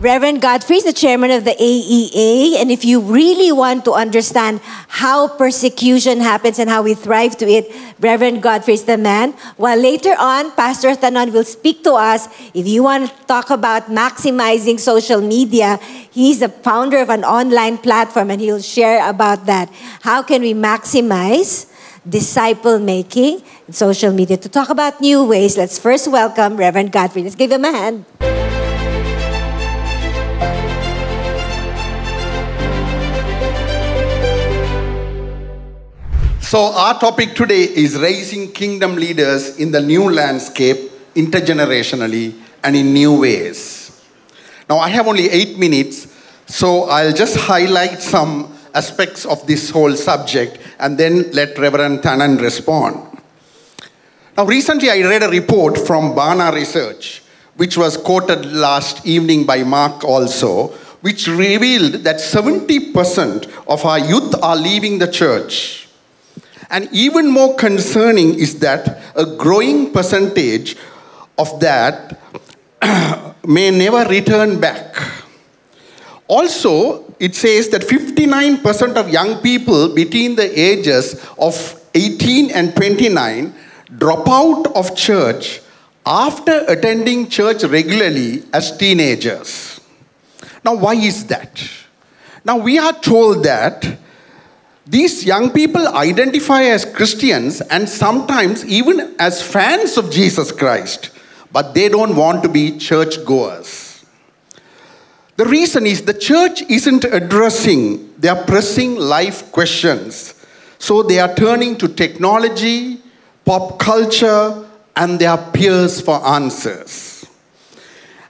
Reverend Godfrey is the chairman of the AEA, and if you really want to understand how persecution happens and how we thrive to it, Reverend Godfrey is the man. While later on, Pastor Thanon will speak to us. If you want to talk about maximizing social media, he's the founder of an online platform, and he'll share about that. How can we maximize disciple making in social media? To talk about new ways, let's first welcome Reverend Godfrey. Let's give him a hand. So our topic today is raising kingdom leaders in the new landscape, intergenerationally, and in new ways. Now I have only 8 minutes, so I'll just highlight some aspects of this whole subject and then let Reverend Thanon respond. Now recently I read a report from Barna Research, which was quoted last evening by Mark also, which revealed that 70% of our youth are leaving the church. And even more concerning is that a growing percentage of that may never return back. Also, it says that 59% of young people between the ages of 18 and 29 drop out of church after attending church regularly as teenagers. Now, why is that? Now, we are told that these young people identify as Christians and sometimes even as fans of Jesus Christ, but they don't want to be churchgoers. The reason is the church isn't addressing their pressing life questions, so they are turning to technology, pop culture, and their peers for answers.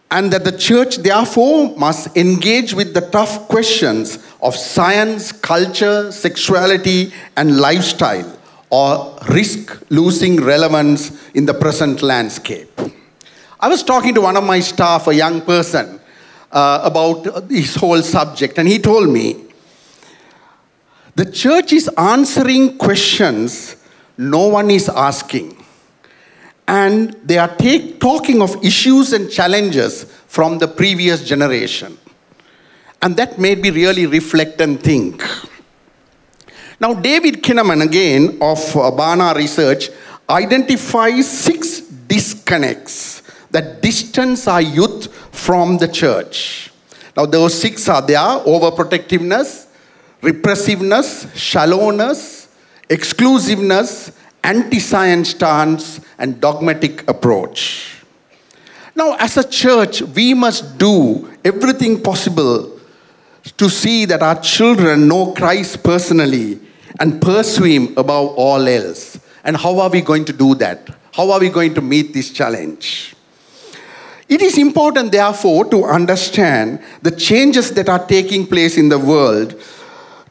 And that the church, therefore, must engage with the tough questions of science, culture, sexuality, and lifestyle, or risk losing relevance in the present landscape. I was talking to one of my staff, a young person, about this whole subject, and he told me, the church is answering questions no one is asking. And they are talking of issues and challenges from the previous generation. And that made me really reflect and think. Now, David Kinnaman, again, of Barna Research, identifies 6 disconnects that distance our youth from the church. Now, those 6 are there: overprotectiveness, repressiveness, shallowness, exclusiveness, anti-science stance, and dogmatic approach. Now, as a church, we must do everything possible to see that our children know Christ personally and pursue Him above all else. And how are we going to do that? How are we going to meet this challenge? It is important, therefore, to understand the changes that are taking place in the world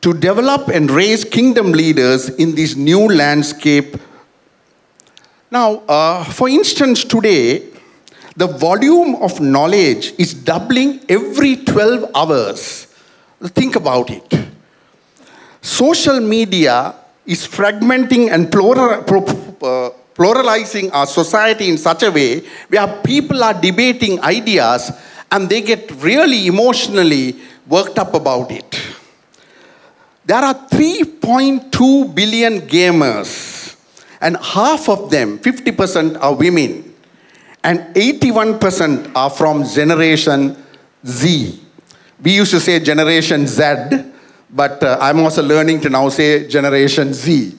to develop and raise kingdom leaders in this new landscape. Now, for instance, today, the volume of knowledge is doubling every 12 hours. Think about it. Social media is fragmenting and pluralizing our society in such a way where people are debating ideas and they get really emotionally worked up about it. There are 3.2 billion gamers, and half of them, 50%, are women, and 81% are from Generation Z. We used to say Generation Z, but I'm also learning to now say Generation Z.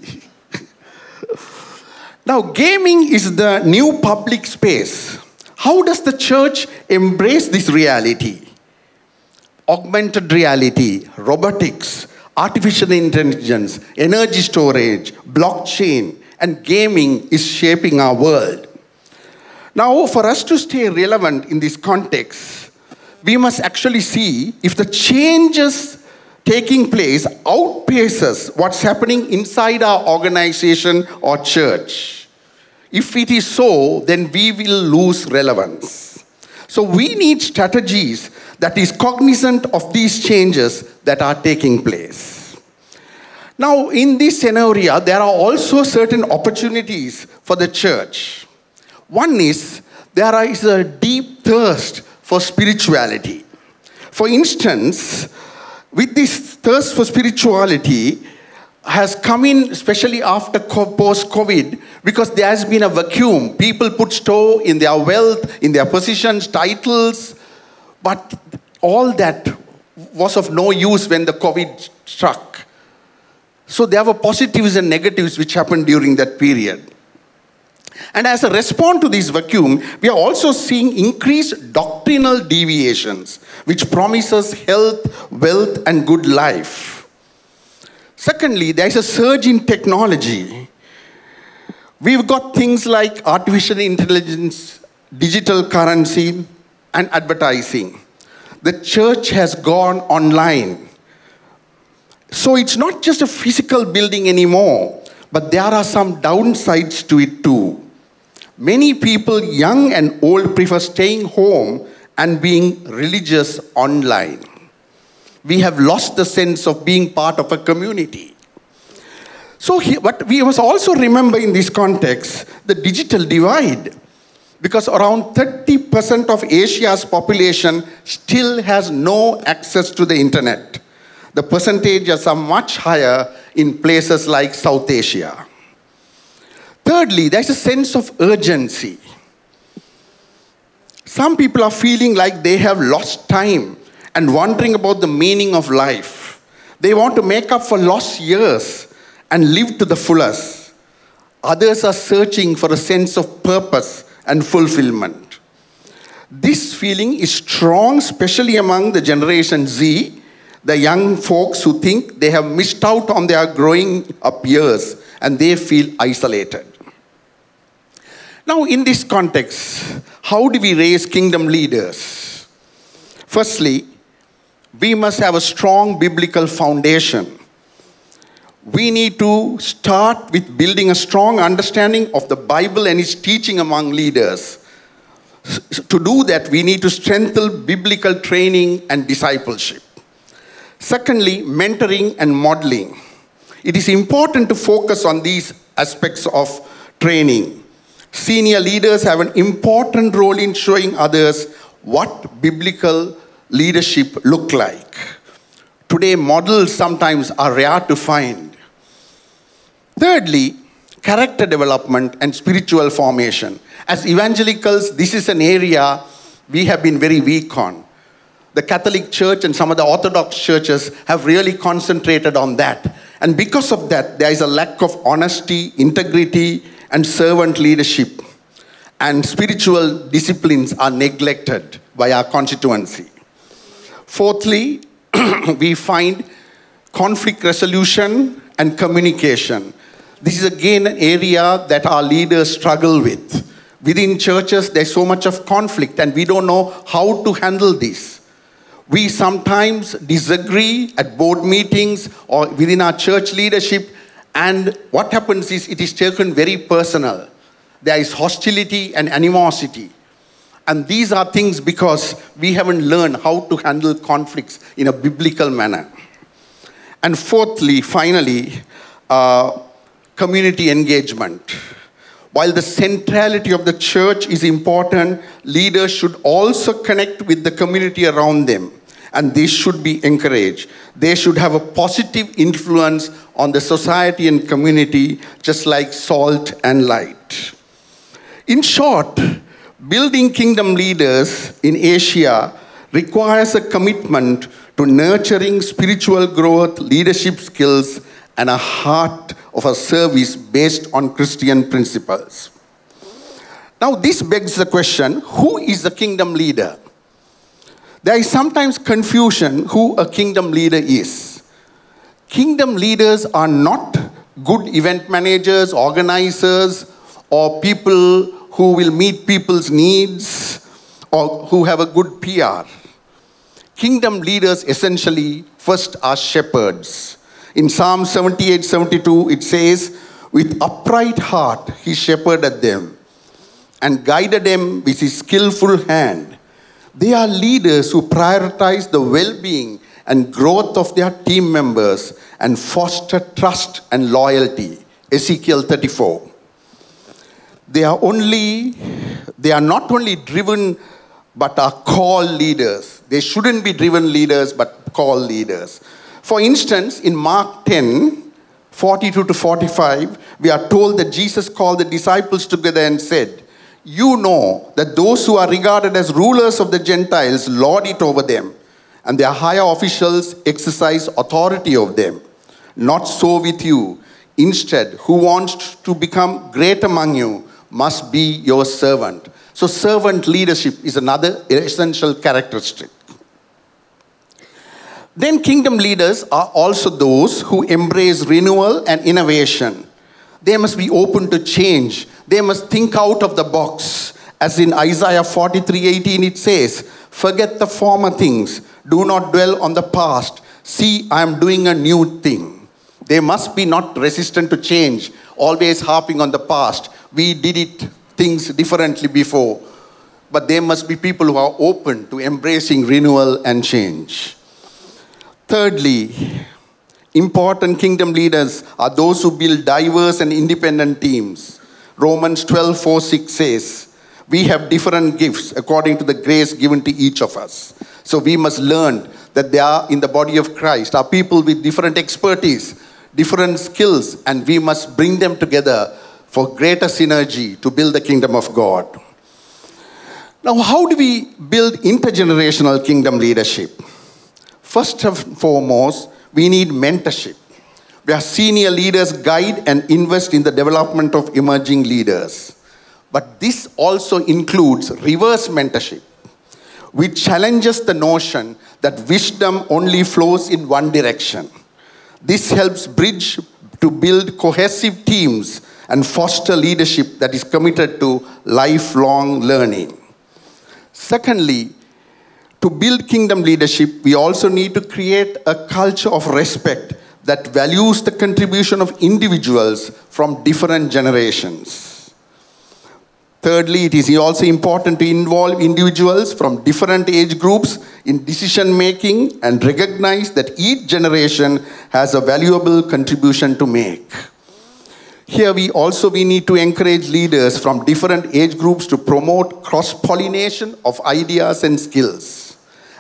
Now, gaming is the new public space. How does the church embrace this reality? Augmented reality, robotics, artificial intelligence, energy storage, blockchain, and gaming is shaping our world. Now, for us to stay relevant in this context, we must actually see if the changes taking place outpaces what's happening inside our organization or church. If it is so, then we will lose relevance. So we need strategies that is cognizant of these changes that are taking place. Now, in this scenario, there are also certain opportunities for the church. One is, there is a deep thirst for spirituality. For instance, with this thirst for spirituality has come in, especially after post-COVID, because there has been a vacuum. People put store in their wealth, in their positions, titles, but all that was of no use when the COVID struck. So there were positives and negatives which happened during that period. And as a response to this vacuum, we are also seeing increased doctrinal deviations, which promises health, wealth, and good life. Secondly, there is a surge in technology. We've got things like artificial intelligence, digital currency, and advertising. The church has gone online. So it's not just a physical building anymore, but there are some downsides to it too. Many people, young and old, prefer staying home and being religious online. We have lost the sense of being part of a community. So, but we must also remember in this context the digital divide, because around 30% of Asia's population still has no access to the internet. The percentages are much higher in places like South Asia. Thirdly, there's a sense of urgency. Some people are feeling like they have lost time and wondering about the meaning of life. They want to make up for lost years and live to the fullest. Others are searching for a sense of purpose and fulfillment. This feeling is strong, especially among the Generation Z, the young folks who think they have missed out on their growing up years and they feel isolated. Now, in this context, how do we raise kingdom leaders? Firstly, we must have a strong biblical foundation. We need to start with building a strong understanding of the Bible and its teaching among leaders. To do that, we need to strengthen biblical training and discipleship. Secondly, mentoring and modeling. It is important to focus on these aspects of training. Senior leaders have an important role in showing others what biblical leadership looks like. Today, models sometimes are rare to find. Thirdly, character development and spiritual formation. As evangelicals, this is an area we have been very weak on. The Catholic Church and some of the Orthodox churches have really concentrated on that. And because of that, there is a lack of honesty, integrity, and servant leadership. And spiritual disciplines are neglected by our constituency. Fourthly, we find conflict resolution and communication. This is again an area that our leaders struggle with. Within churches, there's so much of conflict and we don't know how to handle this. We sometimes disagree at board meetings or within our church leadership, and what happens is it is taken very personal. There is hostility and animosity. And these are things because we haven't learned how to handle conflicts in a biblical manner. And fourthly, finally, community engagement. While the centrality of the church is important, leaders should also connect with the community around them. And this should be encouraged. They should have a positive influence on the society and community, just like salt and light. In short, building kingdom leaders in Asia requires a commitment to nurturing spiritual growth, leadership skills, and a heart of a service based on Christian principles. Now, this begs the question, who is the kingdom leader? There is sometimes confusion who a kingdom leader is. Kingdom leaders are not good event managers, organizers, or people who will meet people's needs, or who have a good PR. Kingdom leaders essentially first are shepherds. In Psalm 78:72, it says, with upright heart he shepherded them and guided them with his skillful hand. They are leaders who prioritize the well-being and growth of their team members and foster trust and loyalty. Ezekiel 34. They are not only driven but are called leaders. They shouldn't be driven leaders, but called leaders. For instance, in Mark 10:42-45, we are told that Jesus called the disciples together and said, "You know that those who are regarded as rulers of the Gentiles lord it over them, and their higher officials exercise authority of them. Not so with you. Instead, who wants to become great among you must be your servant." So servant leadership is another essential characteristic. Then kingdom leaders are also those who embrace renewal and innovation. They must be open to change. They must think out of the box. As in Isaiah 43:18 it says, "Forget the former things. Do not dwell on the past. See, I am doing a new thing." They must be not resistant to change, always harping on the past. We did things differently before. But they must be people who are open to embracing renewal and change. Thirdly, important kingdom leaders are those who build diverse and independent teams. Romans 12:4-6 says, "We have different gifts according to the grace given to each of us." So we must learn that they are in the body of Christ, are people with different expertise, different skills, and we must bring them together for greater synergy to build the kingdom of God. Now, how do we build intergenerational kingdom leadership? First and foremost, we need mentorship, where senior leaders guide and invest in the development of emerging leaders. But this also includes reverse mentorship, which challenges the notion that wisdom only flows in one direction. This helps bridge to build cohesive teams and foster leadership that is committed to lifelong learning. Secondly, to build kingdom leadership, we also need to create a culture of respect that values the contribution of individuals from different generations. Thirdly, it is also important to involve individuals from different age groups in decision making and recognize that each generation has a valuable contribution to make. Here we need to encourage leaders from different age groups to promote cross-pollination of ideas and skills.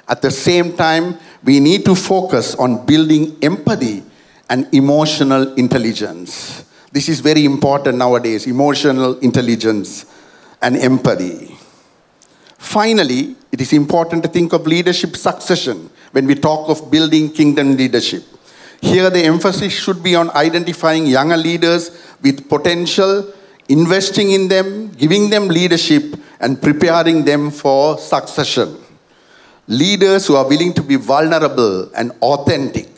At the same time, we need to focus on building empathy and emotional intelligence. This is very important nowadays, emotional intelligence and empathy. Finally, it is important to think of leadership succession when we talk of building kingdom leadership. Here the emphasis should be on identifying younger leaders with potential, investing in them, giving them leadership, and preparing them for succession. Leaders who are willing to be vulnerable and authentic.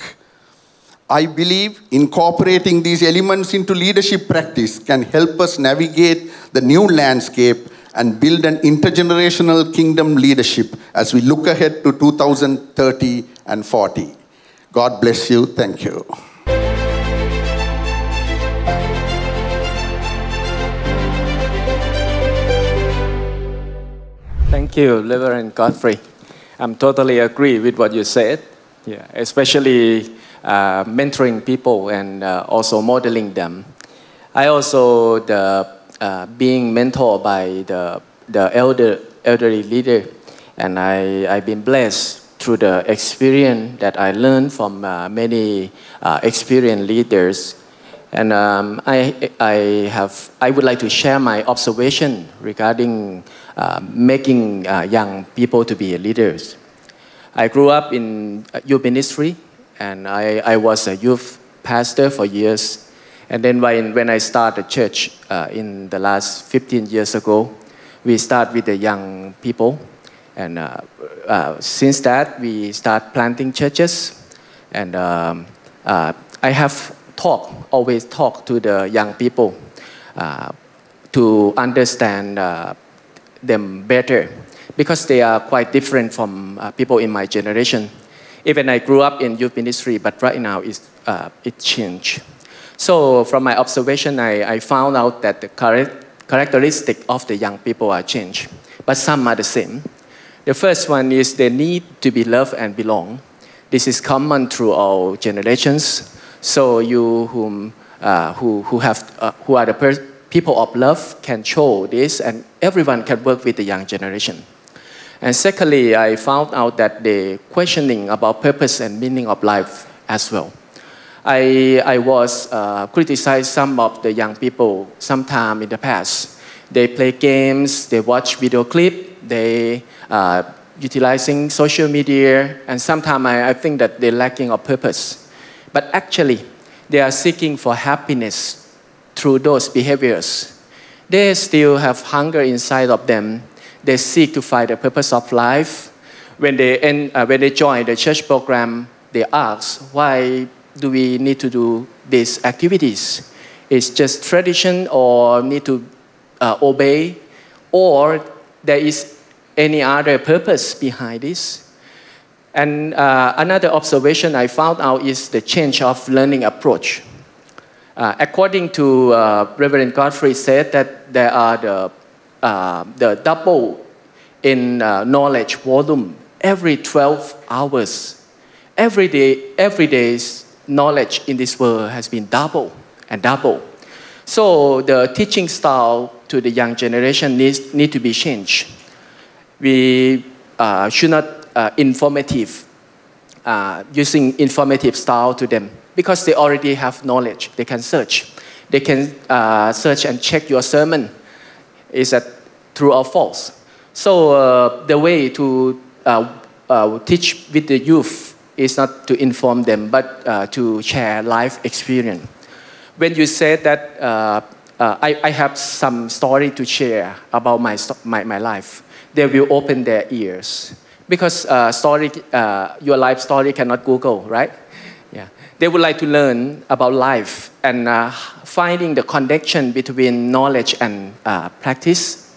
I believe incorporating these elements into leadership practice can help us navigate the new landscape and build an intergenerational kingdom leadership as we look ahead to 2030 and 40. God bless you. Thank you. Thank you, Reverend Godfrey. I'm totally agree with what you said. Yeah, especially mentoring people and also modeling them. I also being mentored by the elderly leader, and I've been blessed through the experience that I learned from many experienced leaders. And I would like to share my observation regarding making young people to be leaders. I grew up in youth ministry, and I was a youth pastor for years. And then when I started church in the last 15 years ago, we start with the young people. And since that, we start planting churches. And I have always talked to the young people to understand them better, because they are quite different from people in my generation. Even I grew up in youth ministry, but right now it changed. So from my observation, I found out that the characteristic of the young people are changed, but some are the same. The first one is they need to be loved and belong. This is common through all generations. So you who are the people of love can show this, and everyone can work with the young generation. And secondly, I found out that they're questioning about purpose and meaning of life as well. I was criticized some of the young people sometime in the past. They play games, they watch video clip, they utilizing social media, and sometimes I think that they're lacking of purpose. But actually, they are seeking for happiness through those behaviors. They still have hunger inside of them. They seek to find the purpose of life. When they join the church program, they ask, why do we need to do these activities? It's just tradition or need to obey, or there is any other purpose behind this? And another observation I found out is the change of learning approach. According to Reverend Godfrey said that there are the double in knowledge volume every 12 hours. Every day's knowledge in this world has been double and double. So the teaching style to the young generation need to be changed. We should not using informative style to them, because they already have knowledge. They can search. They can search and check your sermon. Is that true or false? So the way to teach with the youth is not to inform them, but to share life experience. When you said that I have some story to share about my life, they will open their ears. Because your life story cannot Google, right? Yeah. They would like to learn about life and finding the connection between knowledge and practice,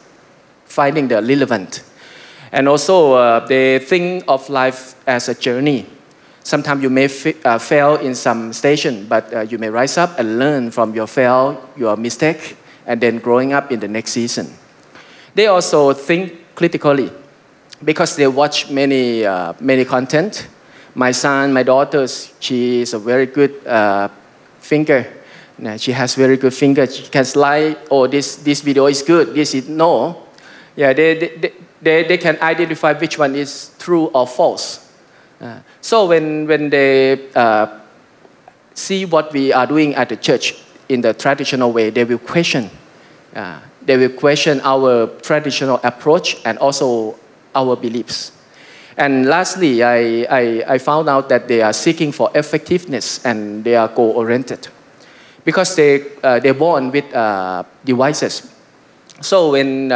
finding the relevant. And also, they think of life as a journey. Sometimes you may fail in some station, but you may rise up and learn from your fail, your mistake, and then growing up in the next season. They also think critically, because they watch many content. My son, my daughter, she is a very good finger. She has very good finger. She can slide. Oh, this video is good. This is no. Yeah, they can identify which one is true or false. So when they see what we are doing at the church in the traditional way, they will question. They will question our traditional approach and also our beliefs. And lastly, I found out that they are seeking for effectiveness and they are goal-oriented, because they're born with devices. So when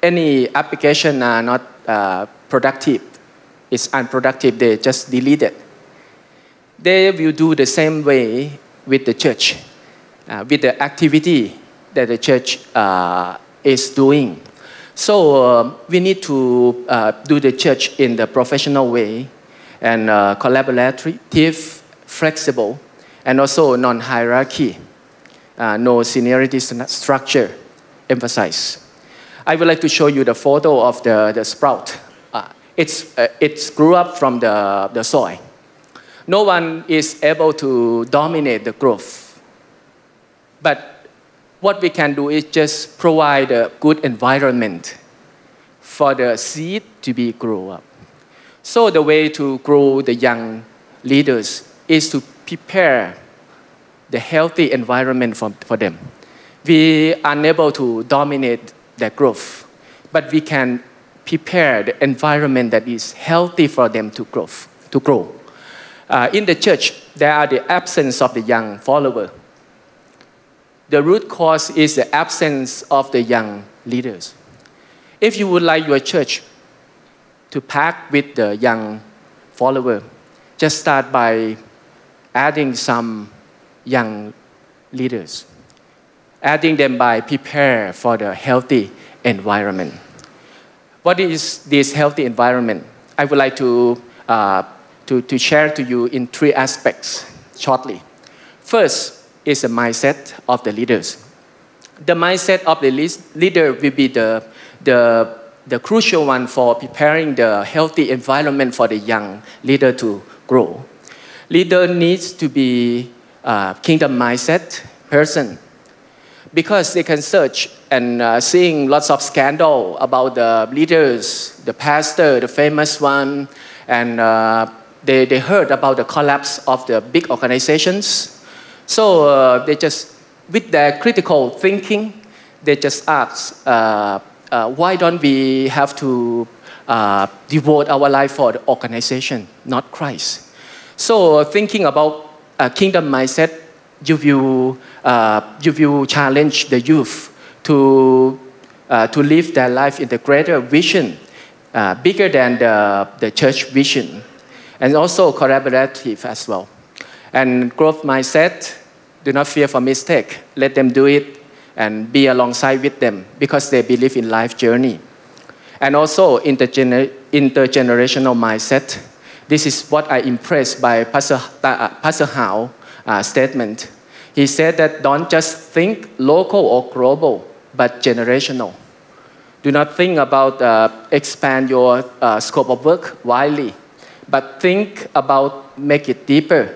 any application are not productive, it's unproductive, they just delete it. They will do the same way with the church, with the activity that the church is doing. So we need to do the church in the professional way and collaborative, flexible, and also non-hierarchy, no seniority structure emphasized. I would like to show you the photo of the sprout. It's grew up from the soil. No one is able to dominate the growth. But what we can do is just provide a good environment for the seed to be grown up. So the way to grow the young leaders is to prepare the healthy environment for them. We are unable to dominate their growth, but we can prepare the environment that is healthy for them to grow. In the church, there are the absence of the young follower. The root cause is the absence of the young leaders. If you would like your church to pack with the young follower, just start by adding some young leaders. Adding them by prepare for the healthy environment. What is this healthy environment? I would like to share to you in 3 aspects shortly. First is the mindset of the leaders. The mindset of the leader will be the crucial one for preparing the healthy environment for the young leader to grow. Leader needs to be a kingdom mindset person. because they can search and seeing lots of scandal about the leaders, the pastor, the famous one, and they heard about the collapse of the big organizations. So they just, with their critical thinking, they just ask, why don't we have to devote our life for the organization, not Christ? So thinking about kingdom mindset, you will challenge the youth to live their life in the greater vision, bigger than the church vision, and also collaborative as well. And growth mindset, do not fear for mistake. Let them do it and be alongside with them because they believe in life journey. And also intergenerational mindset. This is what I impressed by Pastor Hao statement. He said that don't just think local or global, but generational. Do not think about expand your scope of work widely, but think about make it deeper,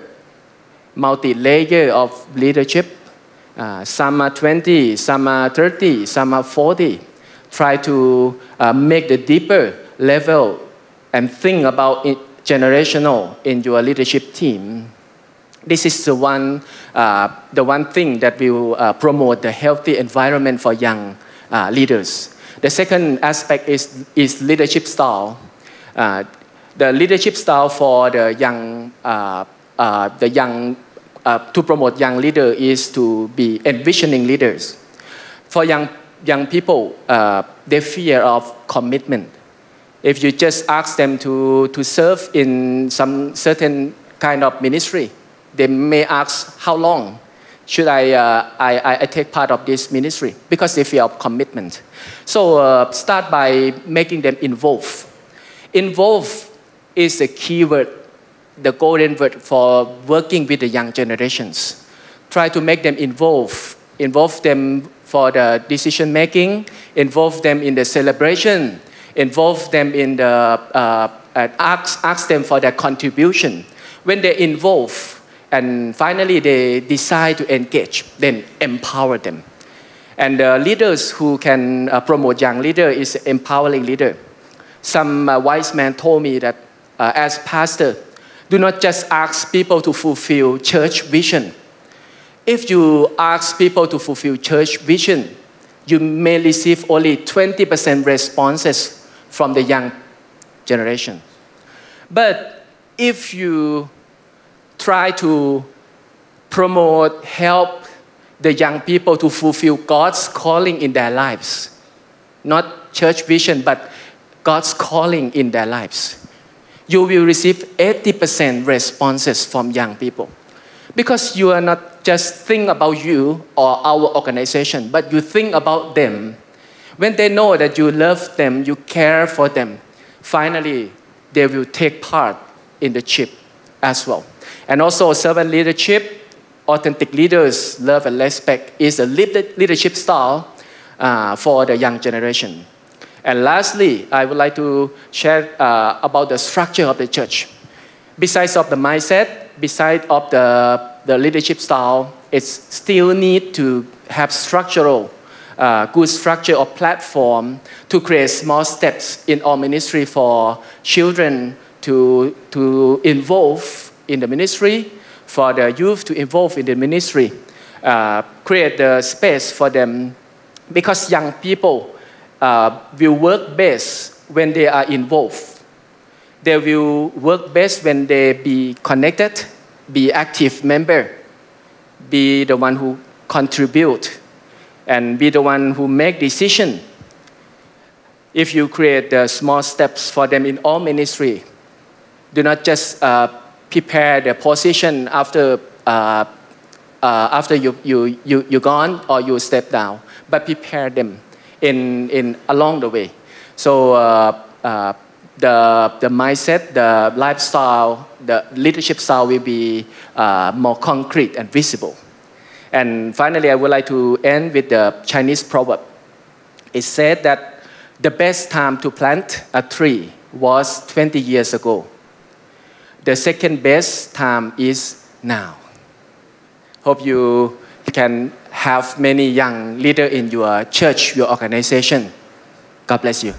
multi-layer of leadership. Some are 20, some are 30, some are 40. Try to make the deeper level and think about it generational in your leadership team. This is the one thing that will promote the healthy environment for young leaders. The second aspect is leadership style. The leadership style for the young to promote young leader is to be envisioning leaders. For young people, they fear of commitment. If you just ask them to serve in some certain kind of ministry, they may ask, how long should I take part of this ministry? Because they fear of commitment. So start by making them involved. Involve is the key word, the golden word for working with the young generations. Try to make them involved. Involve them for the decision making, involve them in the celebration, involve them in the, ask them for their contribution. When they involve, and finally they decide to engage, then empower them. And leaders who can promote young leader is empowering leader. Some wise man told me that as pastor, do not just ask people to fulfill church vision. If you ask people to fulfill church vision, you may receive only 20% responses from the young generation. But if you try to promote, help the young people to fulfill God's calling in their lives, not church vision, but God's calling in their lives, you will receive 80% responses from young people. Because you are not just think about you or our organization, but you think about them. When they know that you love them, you care for them, finally, they will take part in the ship as well. And also servant leadership, authentic leaders, love and respect is a leadership style for the young generation. And lastly, I would like to share about the structure of the church. Besides of the mindset, besides of the leadership style, it still need to have structural, good structure or platform to create small steps in our ministry for children to involve in the ministry, for the youth to involve in the ministry, create the space for them, because young people will work best when they are involved. They will work best when they be connected, be active member, be the one who contribute, and be the one who make decision. If you create the small steps for them in all ministry, do not just prepare the position after you gone or you step down, but prepare them in along the way. So the mindset, the lifestyle, the leadership style will be more concrete and visible. And finally, I would like to end with the Chinese proverb. It said that the best time to plant a tree was 20 years ago. The second best time is now. Hope you can have many young leaders in your church, your organization. God bless you.